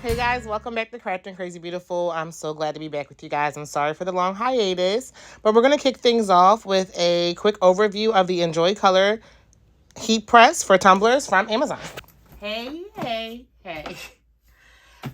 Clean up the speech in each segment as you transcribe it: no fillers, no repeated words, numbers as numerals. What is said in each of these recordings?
Hey guys, welcome back to Crafting Crazy Beautiful. I'm so glad to be back with you guys. I'm sorry for the long hiatus, but we're going to kick things off with a quick overview of the Enjoy Color heat press for tumblers from Amazon. Hey.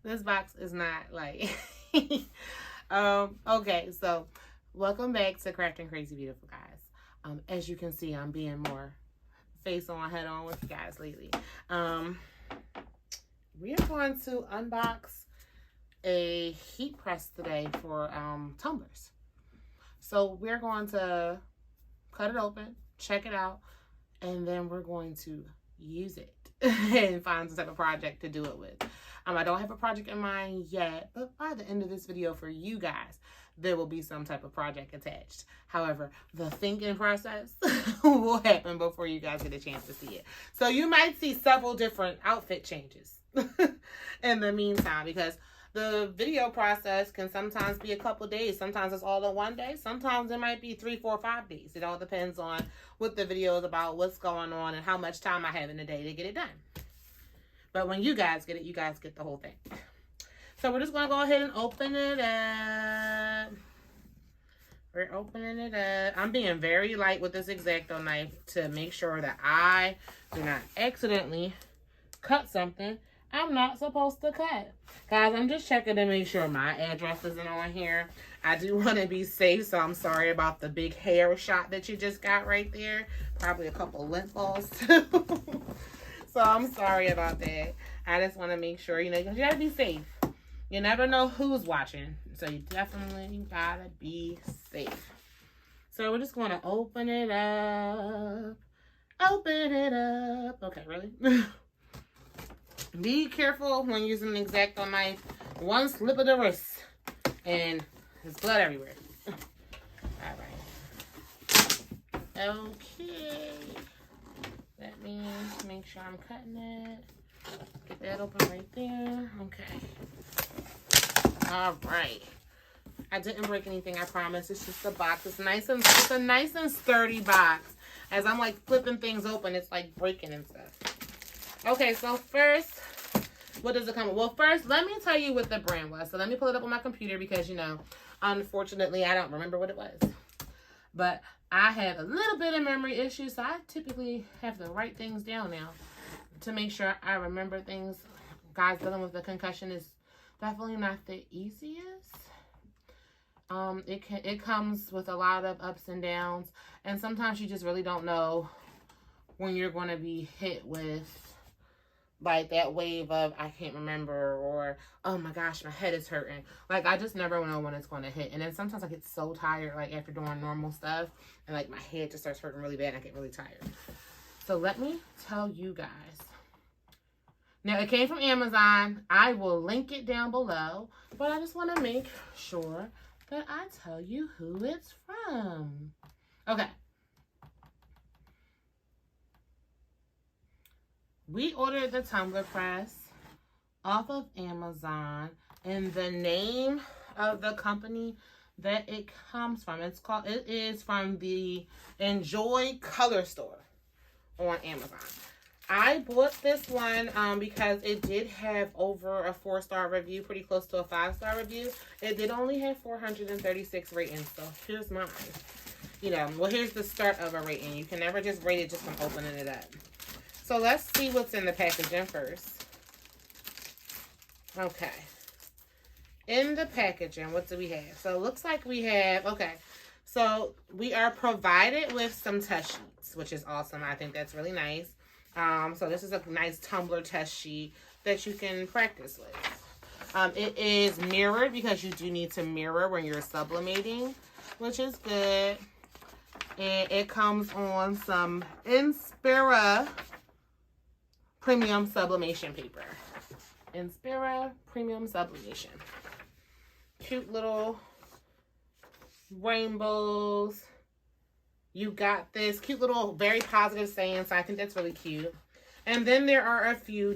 This box is not like okay, so welcome back to Crafting Crazy Beautiful, guys. As you can see, I'm being more face on, head on with you guys lately. We are going to unbox a heat press today for tumblers. So we're going to cut it open, check it out, and then we're going to use it and find some type of project to do it with. I don't have a project in mind yet, but by the end of this video for you guys, there will be some type of project attached. However, the thinking process will happen before you guys get a chance to see it. So you might see several different outfit changes in the meantime, because the video process can sometimes be a couple days. Sometimes it's all in one day. Sometimes it might be 3, 4, 5 days. It all depends on what the video is about, what's going on, and how much time I have in the day to get it done. But when you guys get it, you guys get the whole thing. So we're just going to go ahead and open it up. We're opening it up. I'm being very light with this X-Acto knife to make sure that I do not accidentally cut something I'm not supposed to cut. Guys, I'm just checking to make sure my address isn't on here. I do want to be safe, so I'm sorry about the big hair shot that you just got right there. Probably a couple lint balls too. So I'm sorry about that. I just want to make sure, you gotta be safe. You never know who's watching, so you definitely gotta be safe. So we're just going to open it up. Open it up. Okay, really? Be careful when using an X-Acto knife. One slip of the wrist and there's blood everywhere. Alright. Okay. Let me make sure I'm cutting it. Get that open right there. Okay. Alright. I didn't break anything, I promise. It's just a box. It's a nice and sturdy box. As I'm like flipping things open, it's like breaking and stuff. Okay, so first, what does it come with? Well, first, let me tell you what the brand was. So let me pull it up on my computer because, unfortunately, I don't remember what it was. But I have a little bit of memory issues, so I typically have to write things down now to make sure I remember things. Guys, dealing with the concussion is definitely not the easiest. It comes with a lot of ups and downs, and sometimes you just really don't know when you're going to be hit with like that wave of I can't remember, or oh my gosh, my head is hurting. Like, I just never know when it's going to hit. And then sometimes I get so tired, like after doing normal stuff, and like my head just starts hurting really bad and I get really tired. So let me tell you guys. Now, it came from Amazon. I will link it down below, but I just want to make sure that I tell you who it's from. Okay. We ordered the tumbler press off of Amazon, and the name of the company that it comes from, it is from the Enjoy Color store on Amazon. I bought this one because it did have over a 4-star review, pretty close to a 5-star review. It did only have 436 ratings, so here's mine. Well, here's the start of a rating. You can never just rate it just from opening it up. So let's see what's in the packaging first. Okay. In the packaging, what do we have? So it looks like we have, okay. So we are provided with some test sheets, which is awesome. I think that's really nice. So this is a nice tumbler test sheet that you can practice with. It is mirrored because you do need to mirror when you're sublimating, which is good. And it comes on some Inspira Premium Sublimation paper. Inspira Premium Sublimation. Cute little rainbows. You got this cute little, very positive saying, so I think that's really cute. And then there are a few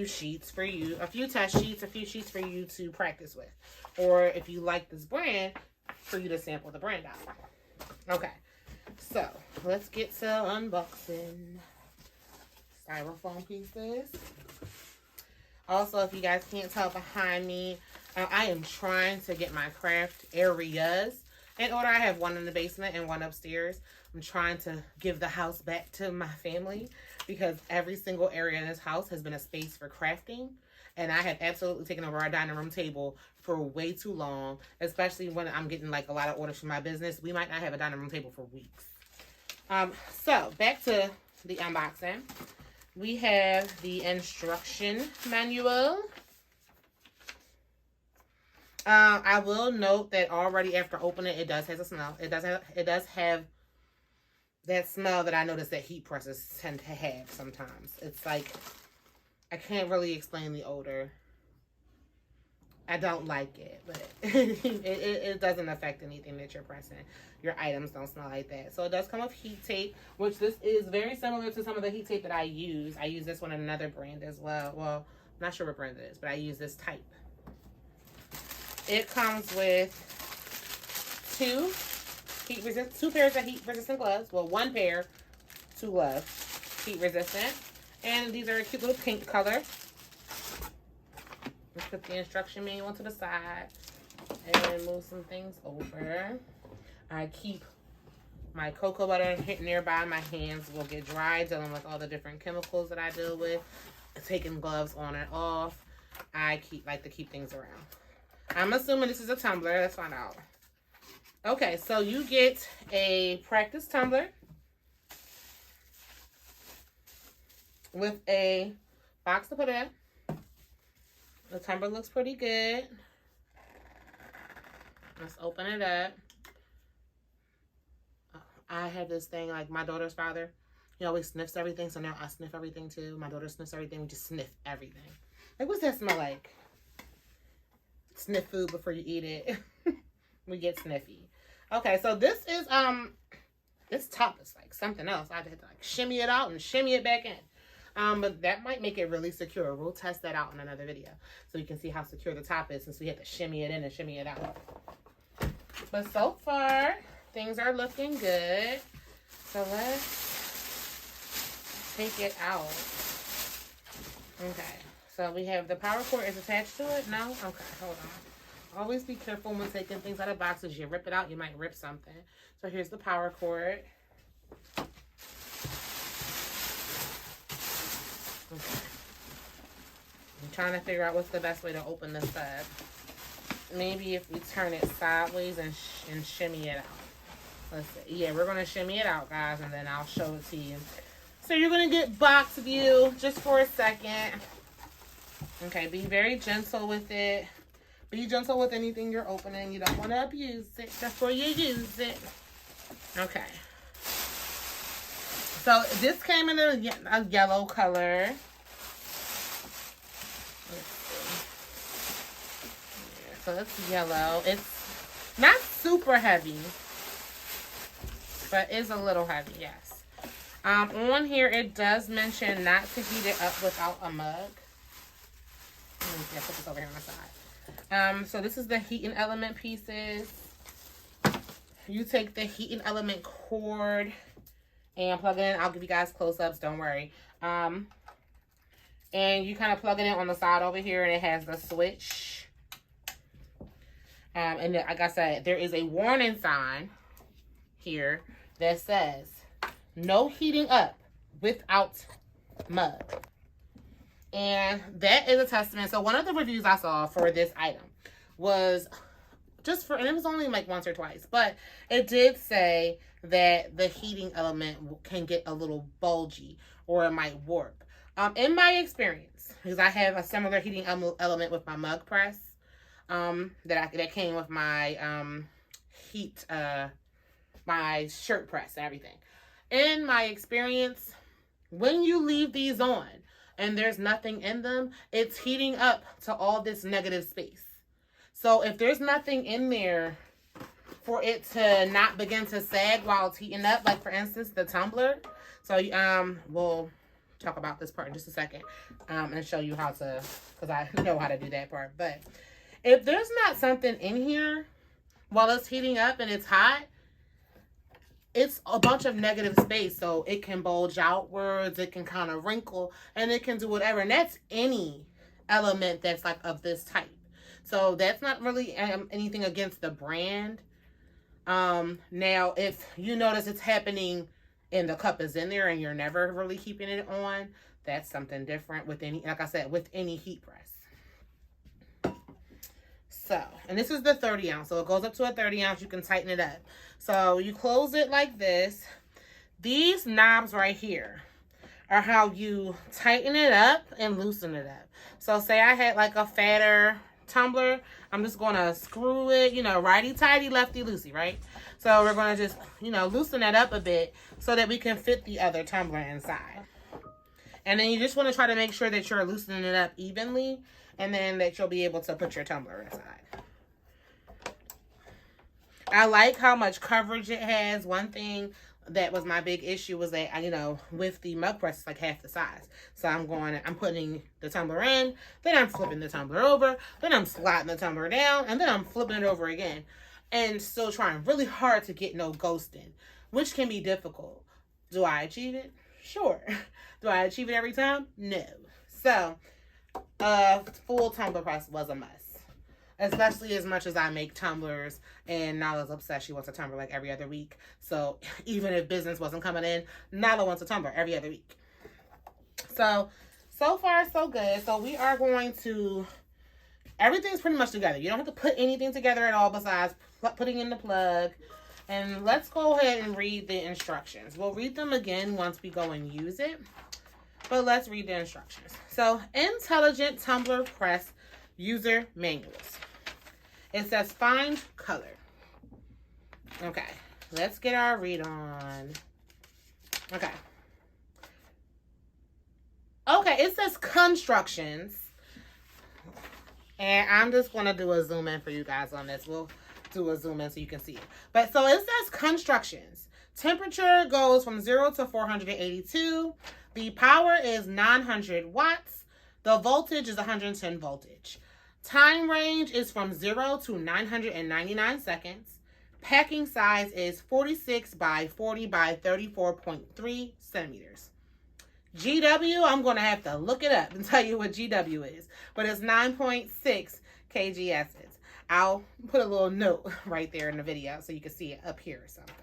sheets for you, a few test sheets, a few sheets for you to practice with. Or if you like this brand, for you to sample the brand out. Okay, so let's get to unboxing. Styrofoam pieces. Also, if you guys can't tell behind me, I am trying to get my craft areas in order. I have one in the basement and one upstairs. I'm trying to give the house back to my family because every single area in this house has been a space for crafting. And I have absolutely taken over our dining room table for way too long, especially when I'm getting like a lot of orders from my business. We might not have a dining room table for weeks. So back to the unboxing. We have the instruction manual. I will note that already after opening it does have a smell. It does have that smell that I notice that heat presses tend to have sometimes. It's like, I can't really explain the odor. I don't like it, but it doesn't affect anything that you're pressing. Your items don't smell like that. So it does come with heat tape, which this is very similar to some of the heat tape that I use. I use this one in another brand as well. Well, I'm not sure what brand it is, but I use this type. It comes with two pairs of heat resistant gloves. Well, one pair, 2 gloves, heat resistant. And these are a cute little pink color. Let's put the instruction manual to the side and move some things over. I keep my cocoa butter nearby. My hands will get dry dealing with all the different chemicals that I deal with. Taking gloves on and off. I like to keep things around. I'm assuming this is a tumbler. Let's find out. Okay, so you get a practice tumbler with a box to put it in. The tumbler looks pretty good. Let's open it up. I have this thing, like my daughter's father, he always sniffs everything, so now I sniff everything too. My daughter sniffs everything. We just sniff everything. Like, what's that smell like? Sniff food before you eat it. We get sniffy. Okay, so this is, this top is like something else. I had to like shimmy it out and shimmy it back in. But that might make it really secure. We'll test that out in another video so you can see how secure the top is since we had to shimmy it in and shimmy it out. But so far, things are looking good. So let's take it out. Okay. So we have the power cord is attached to it. No? Okay, hold on. Always be careful when taking things out of boxes. You rip it out, you might rip something. So here's the power cord. Okay. I'm trying to figure out what's the best way to open this up. Maybe if we turn it sideways and shimmy it out. Let's see. Yeah, we're going to shimmy it out, guys, and then I'll show it to you. So you're going to get box view just for a second. Okay, be very gentle with it. Be gentle with anything you're opening. You don't want to abuse it before you use it. Okay. So this came in a yellow color. Let's see. Yeah, so it's yellow. It's not super heavy, but is a little heavy, yes. On here, it does mention not to heat it up without a mug. Yeah, put this over here on the side. So this is the heating element pieces. You take the heating element cord and plug it in. I'll give you guys close-ups, don't worry. And you kind of plug it in on the side over here, and it has the switch. And then, like I said, there is a warning sign here that says no heating up without mug. And that is a testament. So one of the reviews I saw for this item was just for, and it was only like once or twice, but it did say that the heating element can get a little bulgy or it might warp. In my experience, because I have a similar heating element with my mug press, that came with my my shirt press and everything. In my experience, when you leave these on and there's nothing in them, it's heating up to all this negative space. So if there's nothing in there for it to not begin to sag while it's heating up, like for instance, the tumbler. So we'll talk about this part in just a second and show you how to, because I know how to do that part. But if there's not something in here while it's heating up and it's hot, it's a bunch of negative space. So it can bulge outwards, it can kind of wrinkle, and it can do whatever. And that's any element that's like of this type. So that's not really anything against the brand. Now, if you notice it's happening and the cup is in there and you're never really keeping it on, that's something different with any, like I said, with any heat press. So, and this is the 30 ounce. So it goes up to a 30 ounce. You can tighten it up. So you close it like this. These knobs right here are how you tighten it up and loosen it up. So say I had like a fatter tumbler, I'm just going to screw it, you know, righty-tighty, lefty-loosey, right? So we're going to just, you know, loosen that up a bit so that we can fit the other tumbler inside. And then you just want to try to make sure that you're loosening it up evenly, and then that you'll be able to put your tumbler inside. I like how much coverage it has. One thing that was my big issue was that, you know, with the mug press, it's like half the size. So I'm putting the tumbler in, then I'm flipping the tumbler over, then I'm sliding the tumbler down, and then I'm flipping it over again. And still trying really hard to get no ghosting, which can be difficult. Do I achieve it? Sure. Do I achieve it every time? No. So, full tumbler press was a must. Especially as much as I make tumblers, and Nala's obsessed. She wants a tumbler like every other week. So even if business wasn't coming in, Nala wants a tumbler every other week. So far so good. So we are going to, everything's pretty much together. You don't have to put anything together at all besides putting in the plug. And let's go ahead and read the instructions. We'll read them again once we go and use it. But let's read the instructions. So, Intelligent Tumbler Press User Manuals. It says find color. Okay, let's get our read on. Okay, it says constructions. And I'm just going to do a zoom in for you guys on this. We'll do a zoom in so you can see it. But so it says constructions. Temperature goes from 0 to 482. The power is 900 watts. The voltage is 110 voltage. Time range is from 0 to 999 seconds. Packing size is 46 by 40 by 34.3 centimeters. GW, I'm going to have to look it up and tell you what GW is. But it's 9.6 kgs. I'll put a little note right there in the video so you can see it up here or something.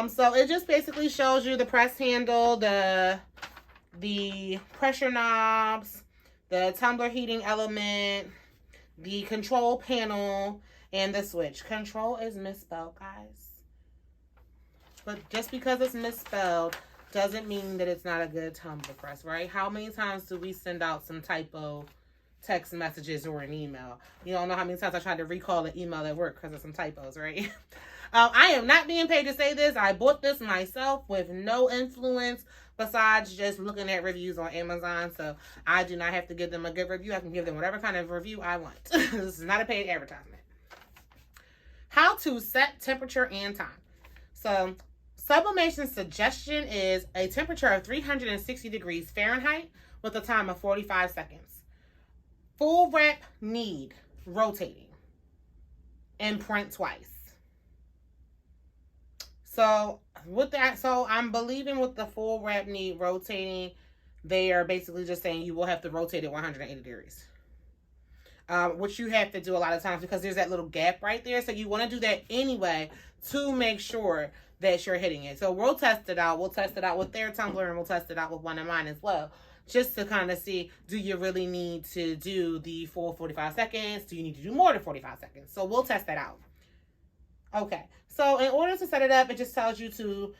So it just basically shows you the press handle, the pressure knobs, the tumbler heating element, the control panel, and the switch. Control is misspelled, guys. But just because it's misspelled doesn't mean that it's not a good tumbler press, right? How many times do we send out some typo text messages or an email? You don't know how many times I tried to recall an email at work because of some typos, right? I am not being paid to say this. I bought this myself with no influence besides just looking at reviews on Amazon. So I do not have to give them a good review. I can give them whatever kind of review I want. This is not a paid advertisement. How to set temperature and time. So sublimation's suggestion is a temperature of 360 degrees Fahrenheit with a time of 45 seconds. Full wrap need rotating and print twice. So with that, I'm believing with the full wrap need rotating, they are basically just saying you will have to rotate it 180 degrees. Which you have to do a lot of times because there's that little gap right there. So you want to do that anyway to make sure that you're hitting it. So we'll test it out. We'll test it out with their tumbler and we'll test it out with one of mine as well. Just to kind of see, do you really need to do the full 45 seconds? Do you need to do more than 45 seconds? So we'll test that out. Okay, so in order to set it up, it just tells you to,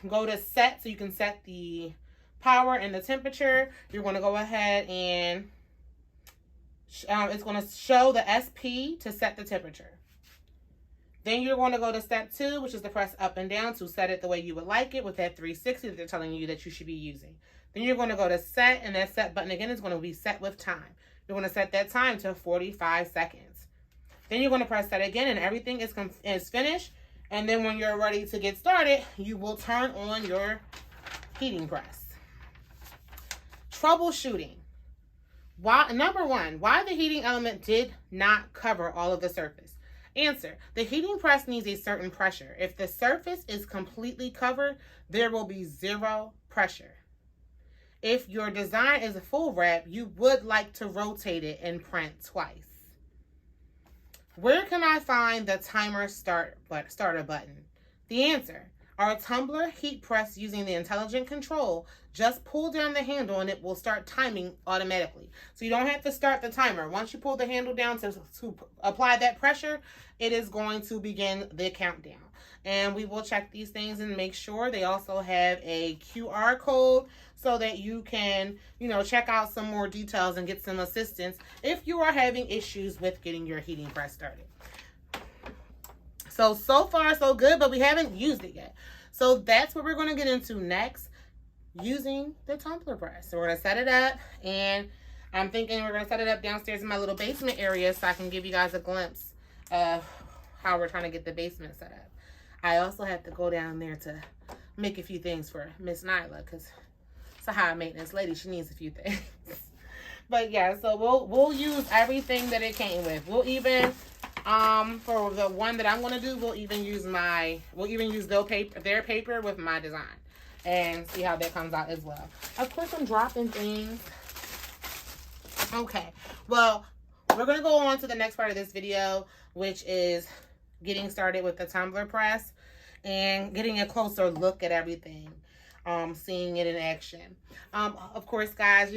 go to set so you can set the power and the temperature. You're going to go ahead and it's going to show the SP to set the temperature. Then you're going to go to step 2, which is to press up and down to set it the way you would like it with that 360 that they're telling you that you should be using. Then you're going to go to set, and that set button again is going to be set with time. You're going to set that time to 45 seconds. Then you're going to press that again, and everything is finished. And then when you're ready to get started, you will turn on your heating press. Troubleshooting. Number 1, why the heating element did not cover all of the surface. Answer, the heating press needs a certain pressure. If the surface is completely covered, there will be 0 pressure. if your design is a full wrap, you would like to rotate it and print twice. Where can I find the timer starter button? The answer, our Tumbler heat press using the intelligent control. Just pull down the handle and it will start timing automatically. So you don't have to start the timer. Once you pull the handle down to apply that pressure, it is going to begin the countdown. And we will check these things and make sure they also have a QR code so that you can, check out some more details and get some assistance if you are having issues with getting your heating press started. So far so good, but we haven't used it yet. So that's what we're going to get into next, using the Tumbler press. So we're going to set it up, and I'm thinking we're going to set it up downstairs in my little basement area so I can give you guys a glimpse of how we're trying to get the basement set up. I also have to go down there to make a few things for Miss Nyla, because it's a high maintenance lady. She needs a few things. But yeah, so we'll use everything that it came with. We'll even for the one that I'm gonna do, we'll even use their paper with my design and see how that comes out as well. Of course, I'm dropping things. Okay, well, we're gonna go on to the next part of this video, which is getting started with the Tumbler press and getting a closer look at everything, seeing it in action. Of course, guys,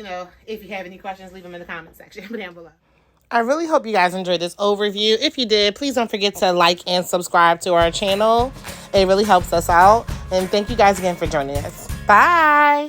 if you have any questions, leave them in the comment section down below. I really hope you guys enjoyed this overview. If you did, please don't forget to like and subscribe to our channel. It really helps us out. And thank you guys again for joining us. Bye.